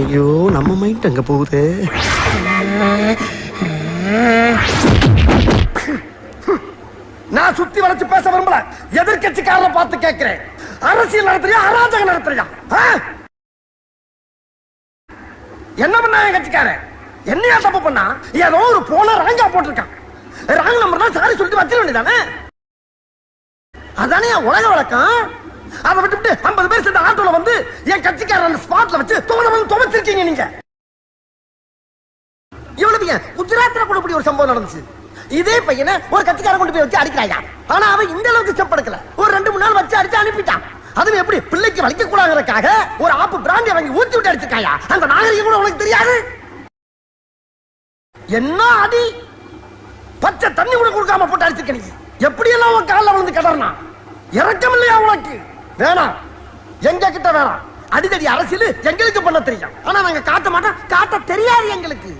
ஐயோ நம்ம மைண்ட் அங்க போகுது. நான் சுத்தி வளைச்சு பேச விரும்பல. எதிர்கட்சிக்காரரை பார்த்து கேட்கிறேன், அரசியல் நடத்துறியா அராஜகம் நடத்துறியா? என்ன பண்ணா என் கட்சிக்காரன்? என்னையா தப்பு பண்ணா? ஏதோ ஒரு போன ராங்கா போட்டிருக்கான். ராங் நம்பர்னா சாரி சொல்லிட்டு வச்சிட வேண்டியதானே? அதானே உலக வழக்கம். அதை விட்டுவிட்டு 50 பேர் சேர்ந்த ஆட்டோல வந்து என் கட்சிக்காரன் ஸ்பாட்ல வச்சு துவச்சிருக்கீங்க நீங்க. இவ்வளவு குஜராத்ல கூட இப்படி ஒரு சம்பவம் நடந்துச்சு. இதே பையனை ஒரு கட்சிக்காரன் கொண்டு போய் வச்சு அடிக்கிறாயா. ஆனா அவன் இந்த அளவுக்கு ஸ்டெப் எடுக்கல. ஒரு 2-3 நாள் வச்சு அடிச்சு அனுப்பிட்டான். அதுவும் எப்படி பிள்ளைக்கு வலிக்க கூடாதுக்காக ஒரு ஆப்பு பிராண்டியை வாங்கி ஊத்தி விட்டு அடிச்சிருக்காயா. அந்த நாகரிகம் கூட உனக்கு தெரியாது. என்ன அடி, பச்சை தண்ணி கூட கொடுக்காம போட்டு அடிச்சிருக்க நீ. எப்படி எல்லாம் உன் காலில் விழுந்து கிடறனா? இறக்கம் இல்லையா உனக்கு? வேணாம், எங்க கிட்ட வேணாம். அடிதடி அரசியல் எங்களுக்கு பண்ண தெரியும். ஆனா நாங்க காட்ட மாட்டோம், காட்ட தெரியாது எங்களுக்கு.